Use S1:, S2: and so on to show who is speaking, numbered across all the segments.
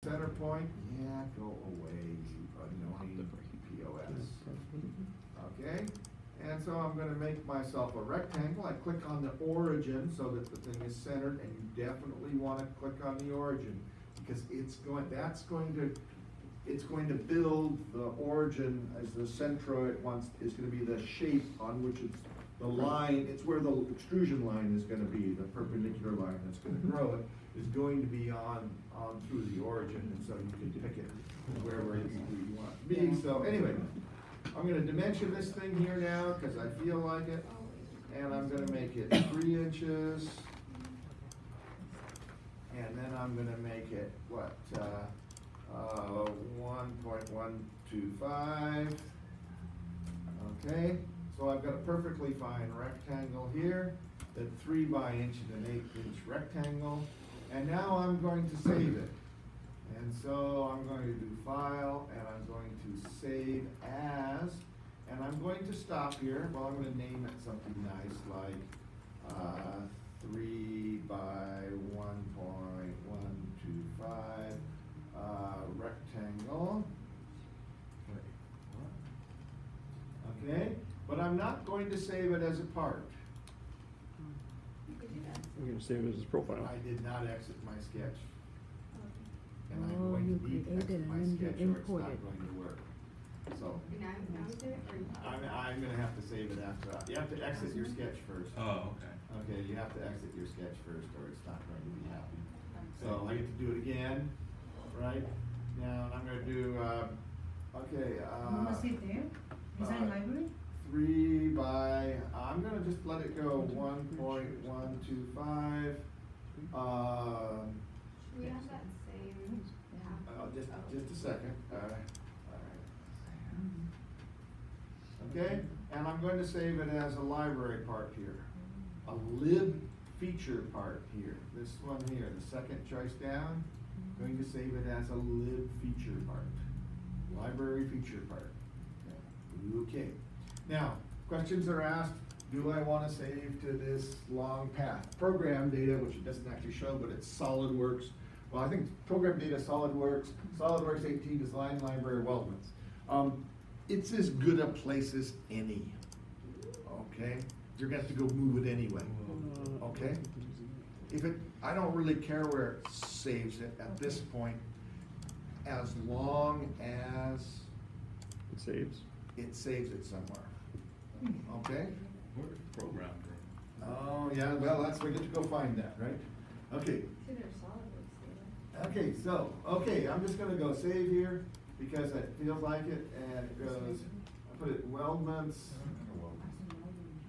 S1: center point, yeah, go away, you annoying POS. Okay, and so I'm gonna make myself a rectangle. I click on the origin so that the thing is centered, and you definitely wanna click on the origin, because it's going to build the origin as the centroid wants, is gonna be the shape on which it's, the line, it's where the extrusion line is gonna be, the perpendicular line that's gonna grow it, is going to be on through the origin, and so you can pick it wherever you want it to be. So anyway, I'm gonna dimension this thing here now, cause I feel like it, and I'm gonna make it 3 inches. And then I'm gonna make it, what, 1.125. Okay, so I've got a perfectly fine rectangle here, then 3 by inch and an 1/8 inch rectangle. And now I'm going to save it. And so I'm going to do File, and I'm going to Save As, and I'm going to stop here. Well, I'm gonna name it something nice like 3 by 1.125 rectangle. Okay, but I'm not going to save it as a part.
S2: We're going to save it as his profile.
S1: I did not exit my sketch. And I'm
S3: Oh,
S1: going
S3: you
S1: to need to exit
S3: created
S1: my
S3: and then you
S1: sketch or it's not
S3: imported.
S1: going to work. So,
S4: Now you do it, or
S1: I'm gonna have to save it after, you have to exit your sketch first.
S5: Oh, okay.
S1: Okay, you have to exit your sketch first or it's not going to be happy. So I get to do it again, right? Now, I'm gonna do, okay,
S6: Was it there? Design library?
S1: 3 by, I'm gonna just let it go 1.125.
S4: we have that same.
S1: Just a second, alright. Okay, and I'm going to save it as a library part here, a lib feature part here, this one here, the second choice down, going to save it as a lib feature part, library feature part. Okay, now, questions are asked, do I want to save to this long path? Program data, which it doesn't actually show, but it's SolidWorks. Well, I think program data, SolidWorks 18, design library, Weldments. It's as good a place as any, okay? You're gonna have to go move it anyway, okay? I don't really care where it saves it at this point, as long as
S2: It saves.
S1: it saves it somewhere, okay?
S5: Where's the program?
S1: Oh, yeah, well, we get to go find that, right? Okay,
S4: See, there's SolidWorks data.
S1: okay, so, I'm just gonna go save here, because it feels like it, and it goes, I put it Weldments.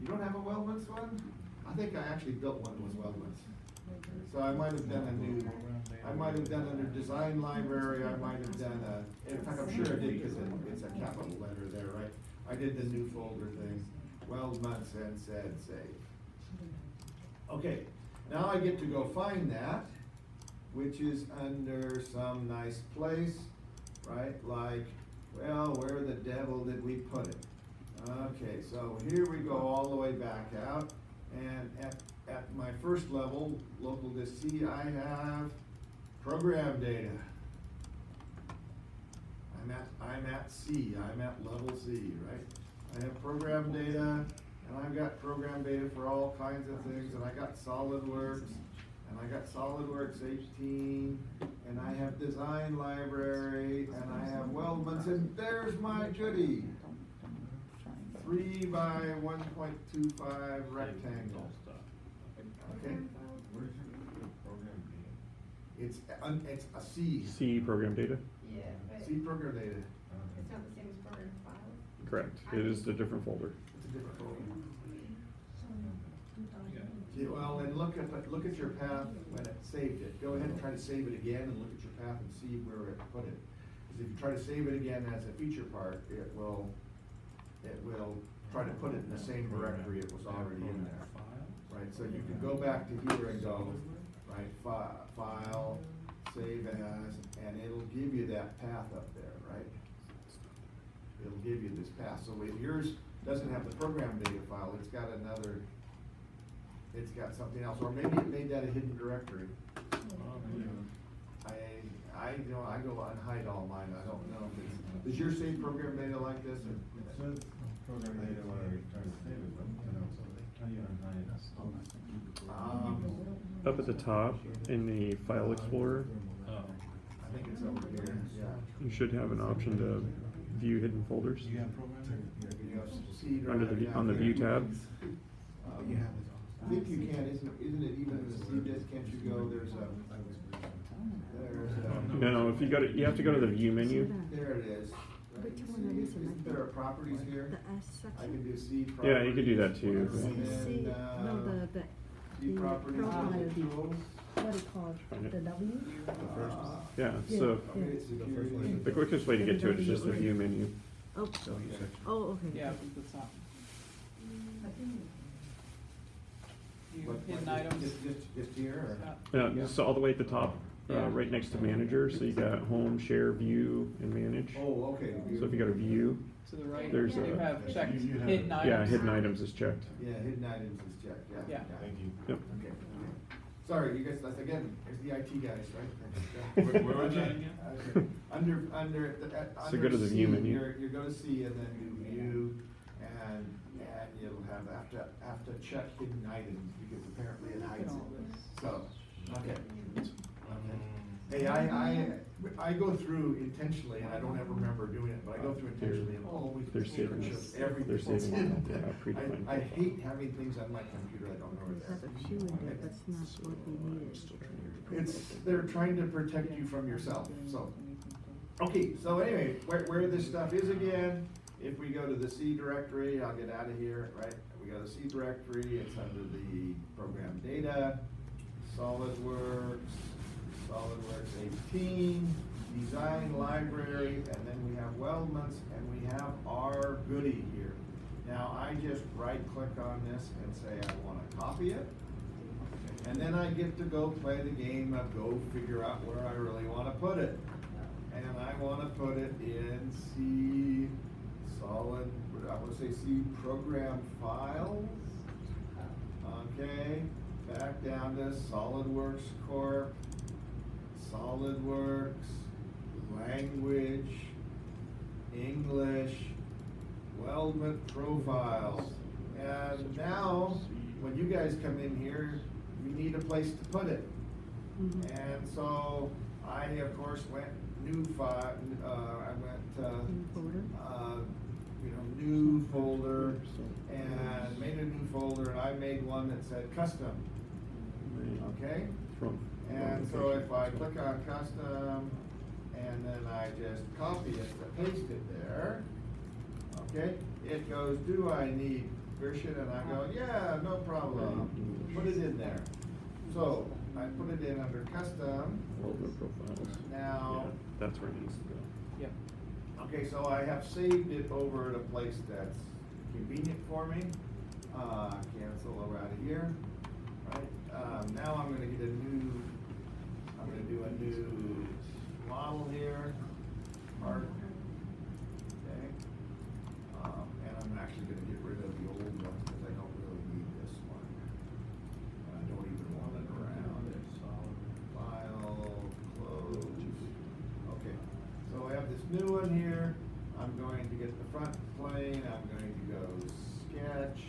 S1: You don't have a Weldments one? I think I actually built one that was Weldments. So I might have done under design library, I might have done in fact, I'm sure I did, because it's a capital letter there, right? I did the new folder thing, Weldments, and said save. Okay, now I get to go find that, which is under some nice place. Right, like, well, where the devil did we put it? Okay, so here we go all the way back out, and at my first level, local disk C, I have program data. I'm at C, I'm at level C, right? I have program data, and I've got program data for all kinds of things, and I got SolidWorks, and I got SolidWorks 18, and I have design library, and I have Weldments, and there's my goodie. 3 by 1.25 rectangle. Okay, it's a C.
S2: C program data.
S4: Yeah, but
S1: C program data.
S4: it's not the same as program files.
S2: Correct. It is a different folder.
S1: It's a different folder. Yeah, well, and look at your path when it saved it. Go ahead and try to save it again and look at your path and see where it put it. Because if you try to save it again as a feature part, it will try to put it in the same directory it was already in there. Right, so you can go back to here and go, right, file, save as, and it'll give you that path up there, right? It'll give you this path. So if yours doesn't have the program data file, it's got something else, or maybe it made that a hidden directory. I I go unhide all mine, I don't know if it's, does your save program data like this, or?
S3: It says program data when I try to save it, but, you know, how do you unhide it?
S2: Up at the top in the File Explorer,
S3: Oh.
S1: I think it's over here, yeah.
S2: you should have an option to view hidden folders.
S3: Do you have program data?
S1: You know, C
S2: Under
S1: drive,
S2: the,
S1: yeah,
S2: on the View
S1: there.
S2: tab.
S3: You have it.
S1: I think you can, isn't it even in the C disk, can't you go, there's
S2: No, if you go to, you have to go to the View menu.
S1: there it is.
S5: Which
S1: See,
S5: one is it?
S1: isn't there are properties here?
S5: The S
S1: I can
S5: section?
S1: do C properties.
S2: Yeah, you could do that too.
S1: And
S5: C,
S1: then,
S5: no, the
S1: C properties,
S5: profile,
S1: tools.
S5: what do you call it,
S2: Find it.
S5: the W?
S2: Yeah,
S5: Yeah.
S2: so
S1: Okay, security.
S2: the quickest way to get to it is just the View menu.
S5: Oh, oh, okay.
S7: Yeah, the top. You
S1: What-
S7: hidden
S1: what-
S7: items.
S1: Just here, or?
S2: So all the way at the top,
S7: Yeah.
S2: right next to Manager, so you got Home, Share, View, and Manage.
S1: Oh, okay.
S2: So if you go to View,
S7: To the right,
S2: There's
S7: you
S2: a-
S7: have checked
S3: You have-
S7: hidden items.
S2: yeah, Hidden Items is checked.
S1: Yeah, hidden items is checked, yeah.
S7: Yeah.
S3: Thank you.
S2: Yep.
S1: Okay. Sorry, you guys, that's again, there's the IT guys, right?
S3: Where was that again?
S1: Okay. Under,
S2: So go to the View
S1: C,
S2: menu.
S1: You're gonna see and then do View, and you'll have to check hidden items, because apparently it
S7: Look at
S1: hides
S7: all
S1: it.
S7: this.
S1: So, okay. Hey, I go through intentionally, and I don't ever remember doing it, but I go through intentionally and always
S2: They're
S1: make sure
S2: saving
S1: it
S2: it.
S1: shows everything.
S2: They're saving it,
S1: that's in
S2: yeah,
S1: there.
S2: predefined.
S1: I hate having things on my computer I don't know
S5: We
S1: what's
S5: have a
S1: there.
S5: few in there, but it's not what we needed.
S1: They're trying to protect you from yourself, so. Okay, so anyway, where this stuff is again, if we go to the C directory, I'll get out of here, right? We go to the C directory, it's under the program data, SolidWorks, SolidWorks 18, design library, and then we have Weldments, and we have our goodie here. Now, I just right click on this and say I wanna copy it. And then I get to go play the game of go figure out where I really wanna put it. And I wanna put it in C I would say C program files. Okay, back down to SolidWorks Corp, SolidWorks, language, English, Weldment profiles. And now, when you guys come in here, you need a place to put it.
S5: Mhm.
S1: And so I, of course, went new file, I went,
S5: New folder?
S1: New folder, and made a new folder, and I made one that said custom, okay?
S2: From.
S1: And so if I click on custom, and then I just copy it, paste it there, okay? It goes, do I need version? And I go, yeah, no problem, put it in there. So, I put it in under custom.
S2: Weldment profiles.
S1: Now-
S2: Yeah, that's where it needs to go.
S7: Yep.
S1: Okay, so I have saved it over at a place that's convenient for me. Cancel over out of here, right? Now I'm gonna do a new model here, part, okay? And I'm actually gonna get rid of the old one, because I don't really need this one. And I don't even want it around. File, close. Okay, so I have this new one here. I'm going to get the front plane, I'm going to go sketch.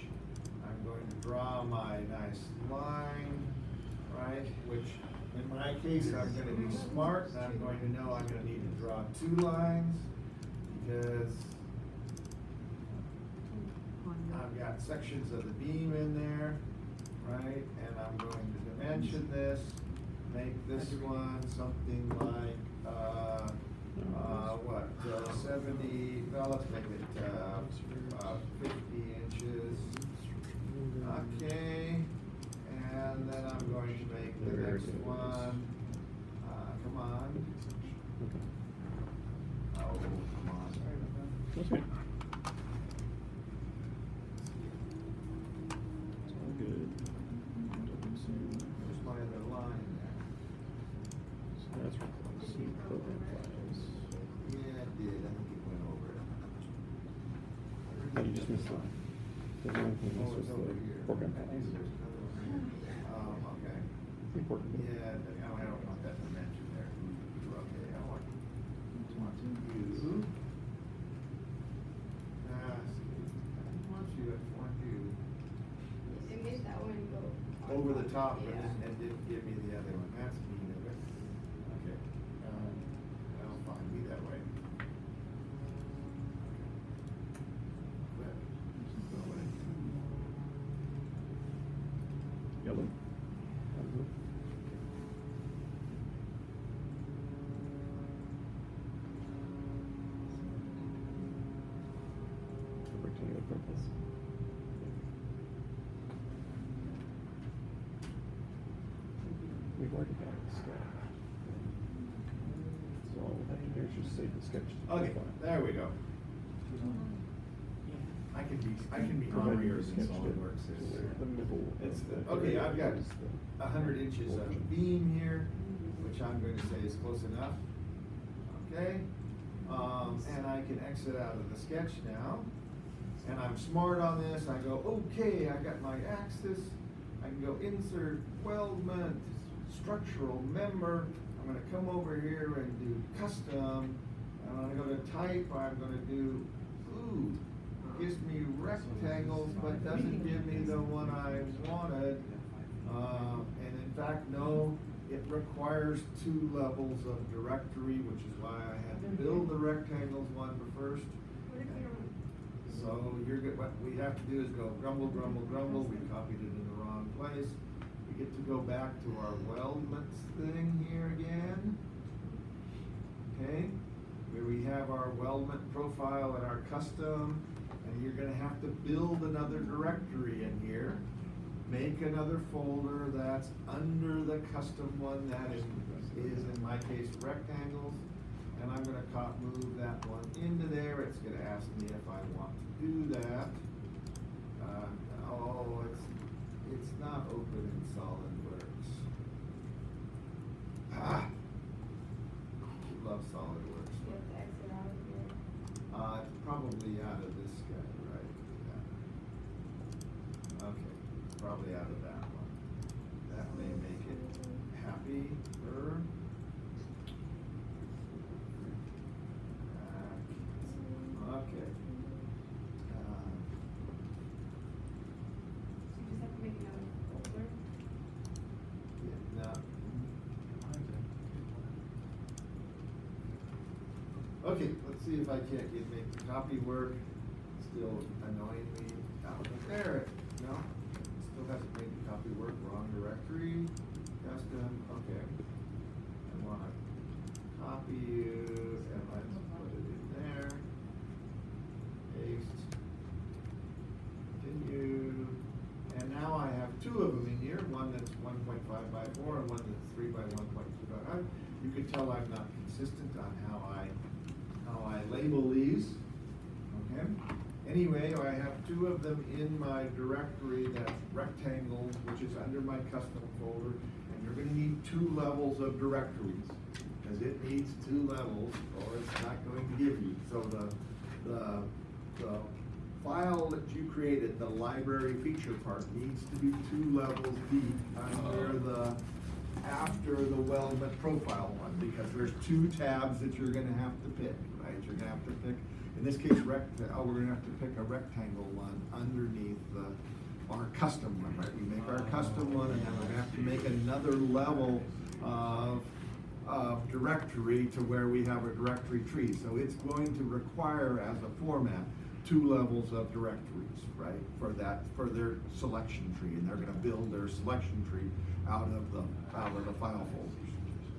S1: I'm going to draw my nice line, right? Which, in my case, I'm gonna be smart, and I'm going to know I'm gonna need to draw 2 lines, because I've got sections of the beam in there, right? And I'm going to dimension this, make this one something like, 70, well, let's make it, 50 inches. Okay, and then I'm going to make the
S2: There
S1: next
S2: it is.
S1: one, come on. Oh, come on.
S7: Sorry about that.
S2: Okay. It's all good.
S1: There's my other line there.
S2: So that's right. C program files.
S1: Yeah, it did, I think it went over it.
S2: Oh, you just missed one. The one thing
S1: Oh,
S2: was
S1: it's over
S2: the
S1: here.
S2: program
S1: Maybe
S2: files.
S1: there's another one here. Okay.
S2: Important.
S1: Yeah, I don't want that dimension there. top, but
S4: Yeah.
S1: and didn't give me the other one. That's mean of it. Okay. Well, fine, be that way. But, go away.
S2: Yellow. Rectangular purples. We've already got it sketched. So all we have to do is just save the sketch. to the
S1: Okay,
S2: file.
S1: there we go. I can be
S2: Provided
S1: hungrier
S2: you
S1: than
S2: sketched it
S1: SolidWorks
S2: to
S1: is.
S2: where the middle
S1: It's
S2: of
S1: the,
S2: the
S1: okay,
S2: area
S1: I've got
S2: is the
S1: 100 inches
S2: portion.
S1: of beam here, which I'm going to say is close enough. Okay, and I can exit out of the sketch now. And I'm smart on this, I go, okay, I got my axis, I can go insert, weldment, structural member, I'm gonna come over here and do custom, and I'm gonna go to type, I'm gonna do, ooh, gives me rectangles, but doesn't give me the one I wanted. And in fact, no, it requires 2 levels of directory, which is why I had to build the rectangles one first.
S4: What if you don't?
S1: So you're good, what we have to do is go grumble, grumble, grumble, we copied it in the wrong place. We get to go back to our weldments thing here again. Okay, where we have our weldment profile and our custom, and you're gonna have to build another directory in here. Make another folder that's under the custom one that is in my case rectangles. And I'm gonna move that one into there, it's gonna ask me if I want to do that. Oh, it's not open in SolidWorks. Ah! Love SolidWorks.
S4: You have to exit out of here.
S1: Probably out of this guy, right? Yeah. Okay, probably out of that one. That may make it happier. Okay.
S4: So you just have to make another folder.
S1: Yeah, no. Okay, let's see if I can't make the copy work. Still annoying me. Oh, there, no, still hasn't made the copy work. Wrong directory. Custom. Okay. I want to copy you, and let's put it in there. Paste. Continue. And now I have 2 of them in here, one that's 1.5 by 4 and one that's 3 by 1.2 by 5. You can tell I'm not consistent on how I label these. Okay. Anyway, I have 2 of them in my directory that's rectangles, which is under my custom folder, and you're going to need 2 levels of directories, because it needs 2 levels, or it's not going to give you. So the file that you created, the library feature part, needs to be 2 levels deep after the weldment profile one, because there's 2 tabs that you're gonna have to pick, right? You're gonna have to pick, in this case, we're gonna have to pick a rectangle one underneath our custom one, right? We make our custom one, and then we're gonna have to make another level of directory to where we have a directory tree. So it's going to require, as a format, 2 levels of directories, right? For their selection tree, and they're gonna build their selection tree out of the file folders.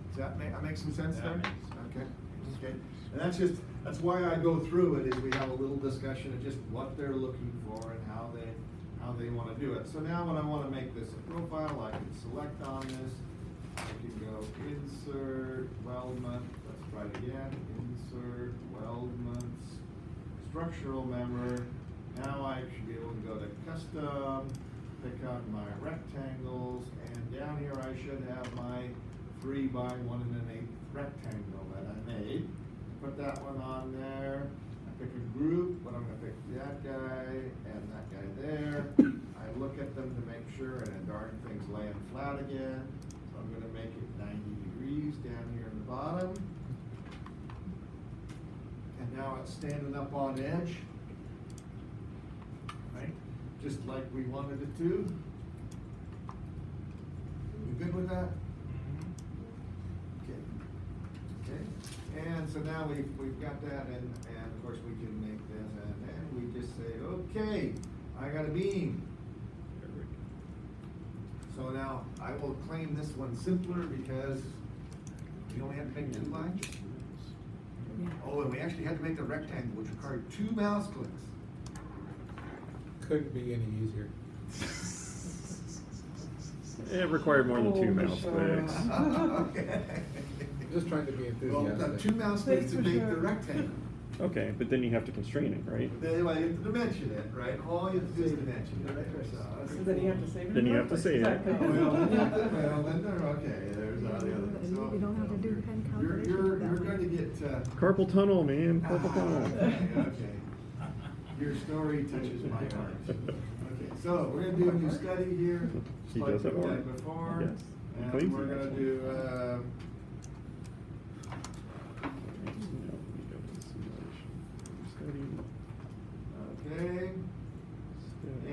S1: Does that make some sense there?
S3: That makes sense.
S1: Okay. And that's why I go through it, is we have a little discussion of just what they're looking for and how they wanna do it. So now when I wanna make this a profile, I can select on this. I can go insert, weldment, let's try it again, insert, weldments, structural member. Now I should be able to go to custom, pick out my rectangles, and down here I should have my 3 by 1 1/8 rectangle that I made. Put that one on there. I pick a group, but I'm gonna pick that guy and that guy there. I look at them to make sure, and the darn thing's laying flat again. So I'm gonna make it 90 degrees down here in the bottom. And now it's standing up on edge. Right? Just like we wanted it to. good with that? Okay. Okay, and so now we've got that, and of course we can make this, and we just say, okay, I got a beam. So now I will claim this one simpler because we only have to make 2 lines.
S5: Yeah.
S1: Oh, and we actually had to make the rectangle, which required 2 mouse clicks.
S8: Couldn't be any easier.
S2: It required more than 2
S7: Oh,
S2: mouse clicks.
S1: Okay.
S8: Just trying to be
S1: Well,
S8: enthusiastic.
S1: 2 mouse clicks
S6: That's
S1: to
S6: for
S1: make
S6: sure.
S1: the rectangle.
S2: Okay, but then you have to constrain it, right?
S1: Then well, you have to dimension it, right? All you have to do is dimension it, right?
S7: So then you have to save it.
S2: Then you have to save it.
S1: Well, then they're okay, there's all the other.
S5: And you don't have to do pen calculation
S1: You're
S5: that way.
S1: going to get,
S2: Carpal tunnel, man, carpal tunnel.
S1: Okay. Your story touches my heart. Okay, so we're gonna do a new study here.
S2: He
S1: just like
S2: does have
S1: we
S2: one.
S1: did before.
S2: Yes. He
S1: And
S2: claims
S1: we're
S2: he has
S1: gonna
S2: one.
S1: do, okay.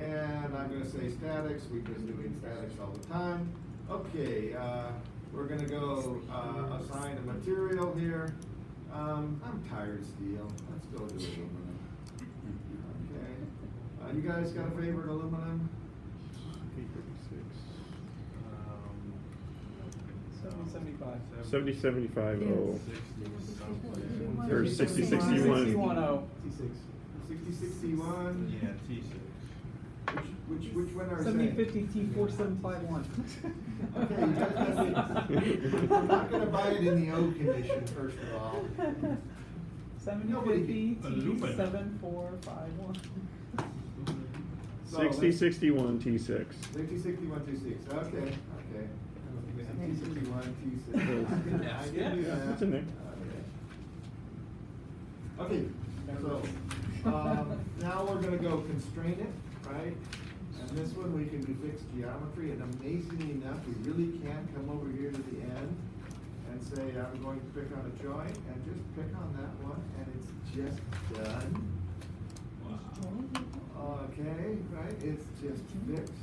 S1: And I'm gonna say statics, we've been doing statics all the time. Okay, we're gonna go, assign a material here. I'm tired of steel, let's go do aluminum. Okay, you guys got a favorite aluminum?
S7: 75.
S2: 7075
S5: Yes.
S2: oh.
S5: Or
S2: Or 6061.
S7: 6061 oh.
S1: 6061?
S3: Yeah, T6.
S1: Which one are we
S7: 7050 T4751.
S1: Okay, you guys gotta be- I'm not gonna buy it in the O condition, first of all.
S7: 7050
S3: Aluminum.
S7: T7451.
S1: So
S2: 6061 T6.
S1: 6061 T6, okay. T61 T6. I can do that.
S2: It's in there.
S1: Okay, so, now we're gonna go constrain it, right? And this one, we can do fixed geometry, and amazingly enough, we really can come over here to the end and say, I'm going to pick on a joint, and just pick on that one, and it's just done. Okay, right, it's just fixed,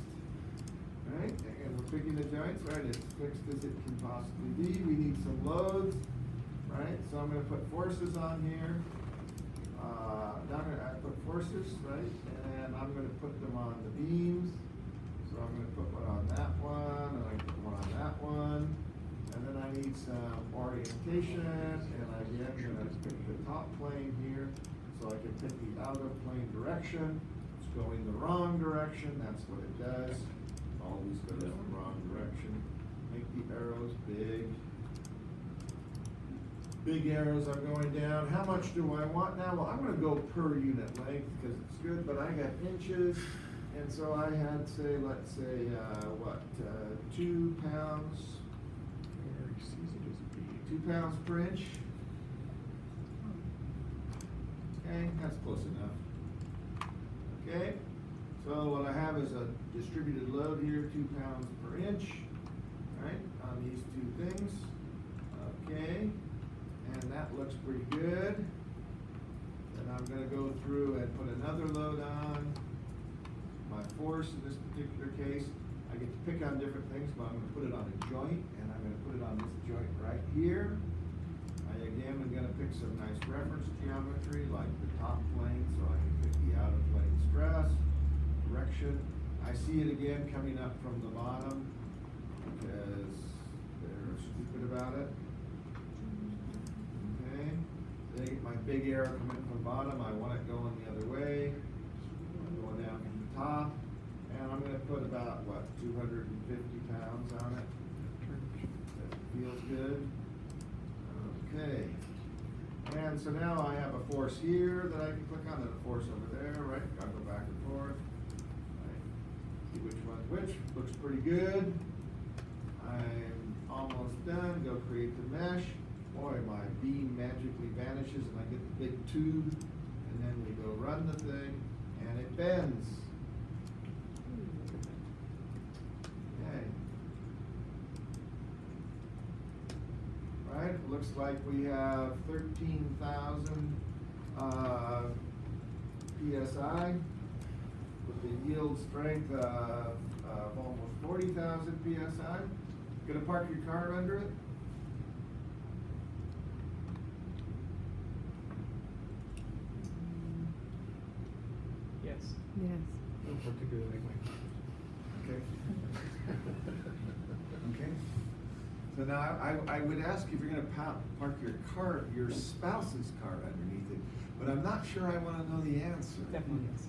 S1: right? And we're picking the joints, right, it's fixed as it can possibly be. We need some loads, right? So I'm gonna put forces on here. Now I put forces, right, and I'm gonna put them on the beams. So I'm gonna put one on that one, and I put one on that one. And then I need some orientation, and I'm gonna pick the top plane here, so I can pick the out of plane direction. It's going the wrong direction, that's what it does. Always goes the wrong direction. Make the arrows big. Big arrows I'm going down. How much do I want now? Well, I'm gonna go per unit length because it's good, but I got inches. And so I had, say, let's say, 2 pounds, 2 pounds per inch. Okay, that's close enough. Okay, so what I have is a distributed load here, 2 pounds per inch, right, on these 2 things. Okay. And that looks pretty good. Then I'm gonna go through and put another load on. My force in this particular case, I get to pick on different things, but I'm gonna put it on a joint, and I'm gonna put it on this joint right here. I again am gonna pick some nice reference geometry, like the top plane, so I can pick the out of plane stress, direction. I see it again coming up from the bottom, because they're stupid about it. Then I get my big arrow coming from the bottom, I want it going the other way. I'm going down from the top, and I'm gonna put about, 250 pounds on it. That feels good. Okay. And so now I have a force here that I can click on, and a force over there, right? I'll go back and forth. Right. See which one's which, looks pretty good. I'm almost done, go create the mesh. Boy, my beam magically vanishes and I get the big tube, and then we go run the thing, and it bends. Okay. Right, it looks like we have 13,000 PSI with the yield strength of almost 40,000 PSI. Gonna park your car under it?
S7: Yes.
S5: Yes.
S8: Don't particularly like my.
S1: Okay. Okay. So now I would ask if you're gonna park your car, your spouse's car underneath it, but I'm not sure I wanna know the answer.
S7: Definitely yes.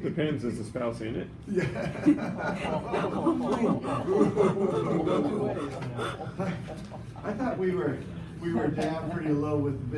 S2: Depends, is the spouse in it?
S1: Yeah.
S7: Go two ways.
S1: I thought we were down pretty low with the big